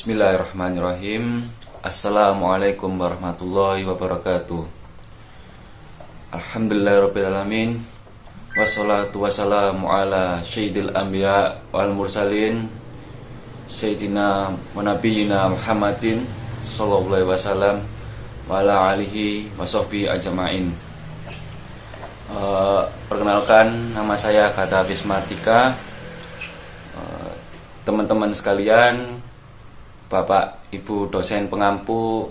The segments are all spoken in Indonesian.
Bismillahirrahmanirrahim. Assalamualaikum warahmatullahi wabarakatuh. Alhamdulillahirrabbilalamin. Wassalatu wassalamu ala sayyidil anbiya wal mursalin Sayyidina wa nabiyina Muhammadin sallallahu alaihi wasallam wa ala alihi wa sahbihi ajma'in. Perkenalkan, nama saya Kata Hafiz Martika. Teman-teman sekalian, Bapak, Ibu dosen pengampu,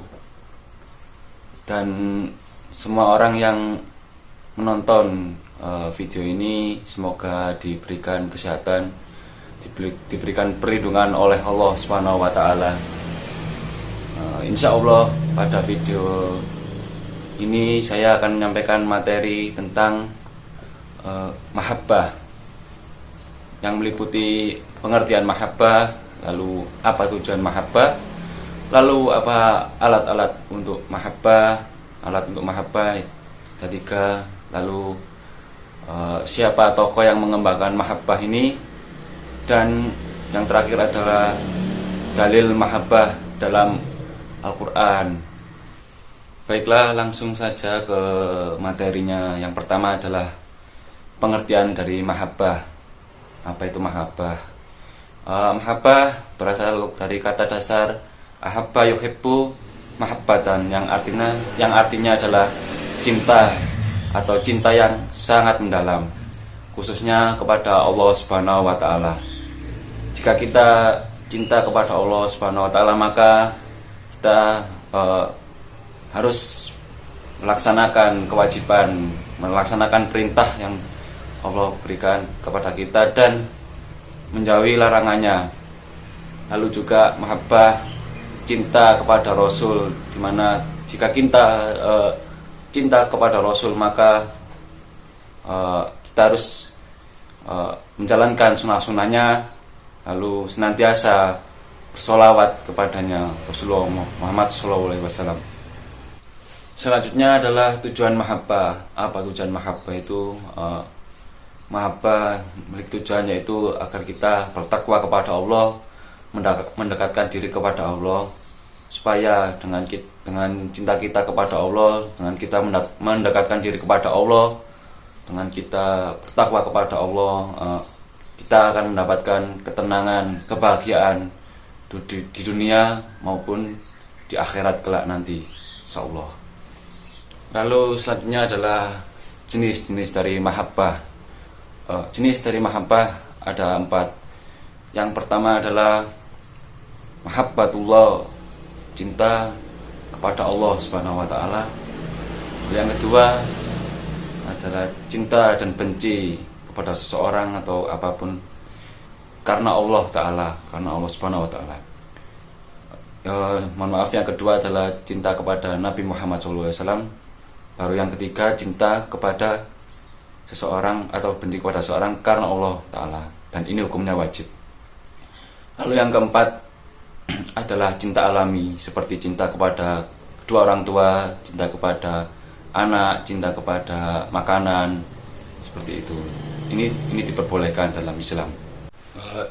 dan semua orang yang menonton video ini, semoga diberikan kesehatan, diberikan perlindungan oleh Allah Subhanahu wa Ta'ala. Insya Allah pada video ini saya akan menyampaikan materi tentang mahabbah, yang meliputi pengertian mahabbah, lalu apa tujuan mahabbah, lalu apa alat-alat untuk mahabbah, alat untuk mahabbah ketiga, lalu siapa tokoh yang mengembangkan mahabbah ini, dan yang terakhir adalah dalil mahabbah dalam Al-Quran. Baiklah, langsung saja ke materinya. Yang pertama adalah pengertian dari mahabbah. Apa itu mahabbah? Mahabbah berasal dari kata dasar ahabba yuhibbu mahabbatan, yang artinya adalah cinta atau cinta yang sangat mendalam, khususnya kepada Allah Subhanahu wa Ta'ala. Jika kita cinta kepada Allah Subhanahu wa Ta'ala, maka kita harus melaksanakan kewajiban, melaksanakan perintah yang Allah berikan kepada kita dan menjauhi larangannya. Lalu juga mahabbah cinta kepada Rasul, dimana jika kita cinta kepada Rasul, maka kita harus menjalankan sunnah-sunnahnya, lalu senantiasa bersolawat kepadanya, Rasulullah Muhammad SAW. Selanjutnya adalah tujuan mahabbah. Apa tujuan mahabbah itu? Mahabbah memiliki tujuan, yaitu agar kita bertakwa kepada Allah, mendekatkan diri kepada Allah, supaya dengan cinta kita kepada Allah, dengan kita mendekatkan diri kepada Allah, dengan kita bertakwa kepada Allah, kita akan mendapatkan ketenangan, kebahagiaan di dunia maupun di akhirat kelak nanti, insyaallah. Lalu selanjutnya adalah jenis-jenis dari mahabbah. Jenis dari mahabbah ada 4. Yang pertama adalah mahabbatullah, cinta kepada Allah Subhanahu wa Ta'ala. Yang kedua adalah cinta dan benci kepada seseorang atau apapun karena Allah Ta'ala, karena Allah Subhanahu wa Ta'ala. Mohon maaf, yang kedua adalah cinta kepada Nabi Muhammad SAW. Baru yang ketiga, cinta kepada seseorang atau benci kepada seseorang karena Allah Ta'ala, dan ini hukumnya wajib. Lalu yang keempat adalah cinta alami, seperti cinta kepada kedua orang tua, cinta kepada anak, cinta kepada makanan, seperti itu. Ini diperbolehkan dalam Islam.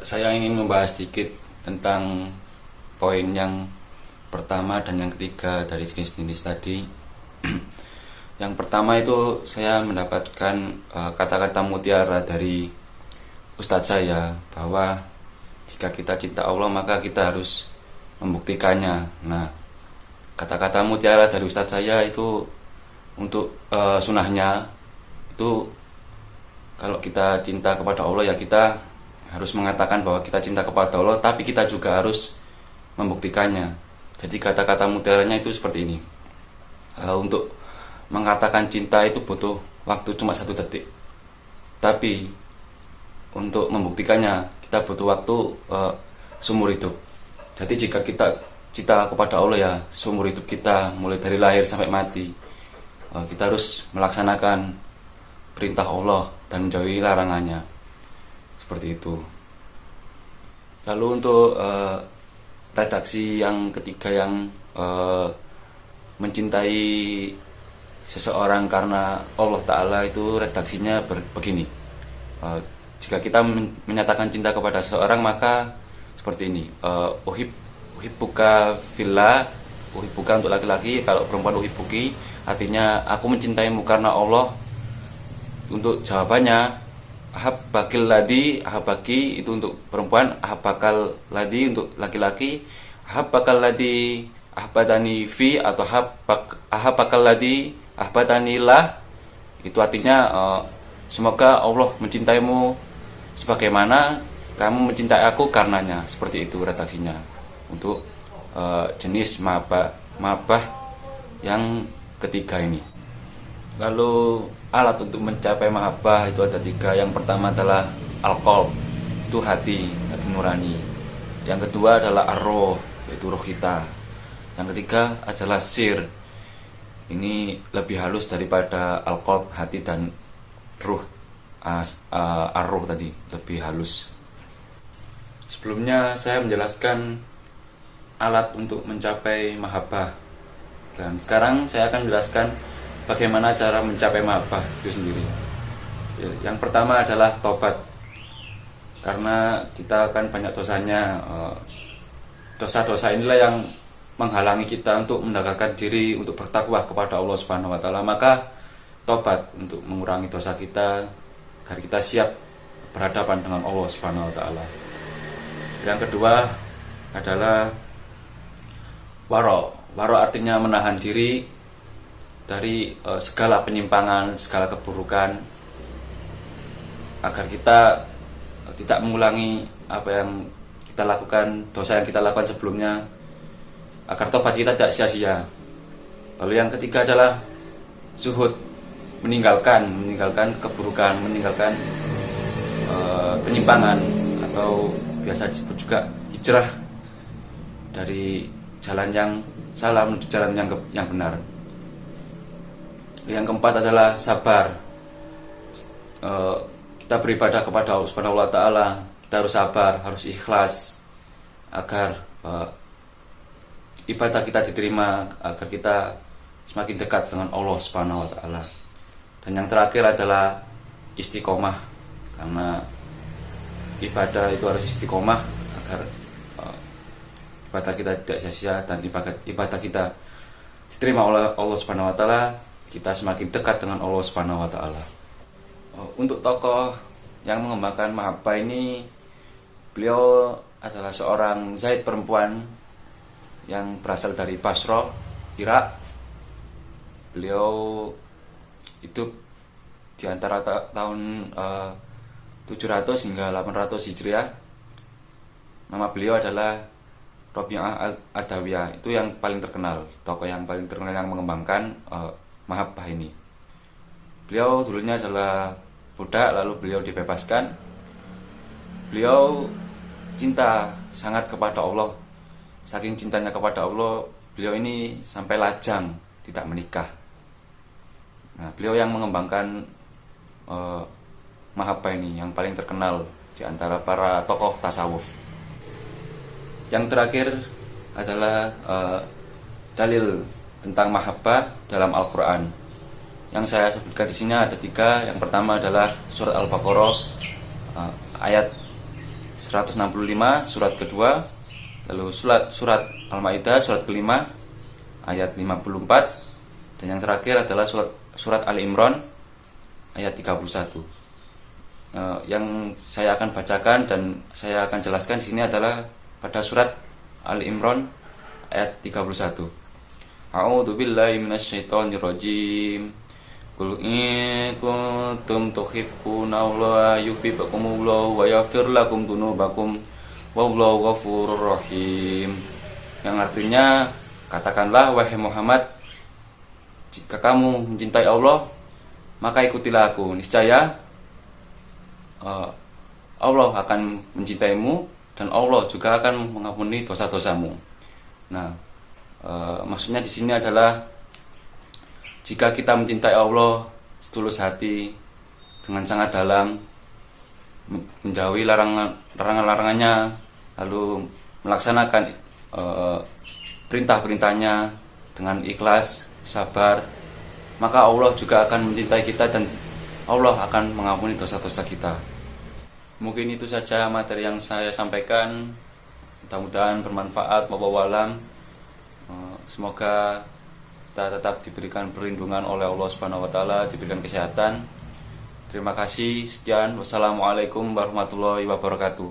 Saya ingin membahas sedikit tentang poin yang pertama dan yang ketiga dari jenis-jenis tadi. Yang pertama itu saya mendapatkan kata-kata mutiara dari Ustadz saya, bahwa jika kita cinta Allah maka kita harus membuktikannya. Nah, kata-kata mutiara dari Ustadz saya itu untuk sunnahnya itu, kalau kita cinta kepada Allah ya kita harus mengatakan bahwa kita cinta kepada Allah, tapi kita juga harus membuktikannya. Jadi kata-kata mutiaranya itu seperti ini. Untuk mengatakan cinta itu butuh waktu cuma 1 detik, tapi untuk membuktikannya kita butuh waktu seumur hidup. Jadi jika kita cinta kepada Allah ya seumur hidup kita, mulai dari lahir sampai mati, kita harus melaksanakan perintah Allah dan menjauhi larangannya, seperti itu. Lalu untuk redaksi yang ketiga, yang mencintai seseorang karena Allah Ta'ala, itu redaksinya begini. Jika kita menyatakan cinta kepada seseorang, maka seperti ini. uhibbuka fillah, uhibbuka untuk laki-laki, kalau perempuan uhibbuki artinya aku mencintaimu karena Allah. Untuk jawabannya ahabbakil ladhi, ahabbaki itu untuk perempuan, ahabbakal ladhi untuk laki-laki, ahabbakal ladhi ahbadani fi atau ahabbakal ladhi ahbadani lah, itu artinya semoga Allah mencintaimu sebagaimana kamu mencintai aku karenanya. Seperti itu redaksinya untuk jenis mahabbah yang ketiga ini. Lalu alat untuk mencapai mahabbah itu ada 3. Yang pertama adalah al-qalb, itu hati nurani. Yang kedua adalah ar-ruh, yaitu ruh kita. Yang ketiga adalah sir. Ini lebih halus daripada al-qalb, hati, dan ruh. Ar-ruh tadi lebih halus. Sebelumnya saya menjelaskan alat untuk mencapai mahabbah, dan sekarang saya akan menjelaskan bagaimana cara mencapai mahabbah itu sendiri. Yang pertama adalah tobat, karena kita akan banyak dosanya. Dosa-dosa inilah yang menghalangi kita untuk mendekatkan diri untuk bertakwa kepada Allah Subhanahu wa taala. Maka tobat untuk mengurangi dosa kita agar kita siap berhadapan dengan Allah Subhanahu wa taala. Yang kedua adalah waro. Waro artinya menahan diri dari segala penyimpangan, segala keburukan, agar kita tidak mengulangi apa yang kita lakukan, dosa yang kita lakukan sebelumnya, agar tobat kita tidak sia-sia. Lalu yang ketiga adalah zuhud, meninggalkan keburukan, meninggalkan penyimpangan, atau biasa disebut juga hijrah dari jalan yang salah menuju jalan yang benar. Yang keempat adalah sabar. Kita beribadah kepada Allah Subhanahu wa taala, kita harus sabar, harus ikhlas agar ibadah kita diterima, agar kita semakin dekat dengan Allah Subhanahu wa taala. Dan yang terakhir adalah istiqomah, karena ibadah itu harus istiqomah agar ibadah kita tidak sia-sia dan ibadah kita diterima oleh Allah Subhanahu wa taala, kita semakin dekat dengan Allah Subhanahu wa taala. Untuk tokoh yang mengembangkan mahabbah ini, beliau adalah seorang Zaid perempuan yang berasal dari Basra, Irak. Beliau hidup di antara tahun 700 hingga 800 Hijriah. Nama beliau adalah Rabi'ah al-Adawiyah. Itu yang paling terkenal, tokoh yang paling terkenal yang mengembangkan mahabbah ini. Beliau dulunya adalah budak, lalu beliau dibebaskan. Beliau cinta sangat kepada Allah. Saking cintanya kepada Allah, beliau ini sampai lajang tidak menikah. Nah, beliau yang mengembangkan mahabbah ini, yang paling terkenal di antara para tokoh tasawuf. Yang terakhir adalah dalil tentang mahabbah dalam Al-Quran. Yang saya sebutkan di sini ada 3. Yang pertama adalah surat Al-Baqarah ayat 165, surat kedua. Lalu surat Al-Maidah, surat kelima ayat 54. Dan yang terakhir adalah surat Ali Imran ayat 31. Yang saya akan bacakan dan saya akan jelaskan di sini adalah pada surat Ali Imran ayat 31. A'udzu billahi minasyaitonir rajim. Qul in kuntum tuhibbunallaha yuhibbukumullahu wa yaghfir lakum dzunubakum wallahu ghafurur rahim. Yang artinya, katakanlah wahai Muhammad, jika kamu mencintai Allah, maka ikutilah aku. Niscaya Allah akan mencintaimu dan Allah juga akan mengampuni dosa-dosamu. Nah, maksudnya di sini adalah jika kita mencintai Allah setulus hati dengan sangat dalam, menjauhi larangan-larangannya, lalu melaksanakan perintah-perintahnya dengan ikhlas, sabar, maka Allah juga akan mencintai kita dan Allah akan mengampuni dosa-dosa kita. Mungkin itu saja materi yang saya sampaikan. Mudah-mudahan bermanfaat. Wallahu alam. Semoga kita tetap diberikan perlindungan oleh Allah Subhanahu wa taala, diberikan kesehatan. Terima kasih. Sekian. Wassalamualaikum warahmatullahi wabarakatuh.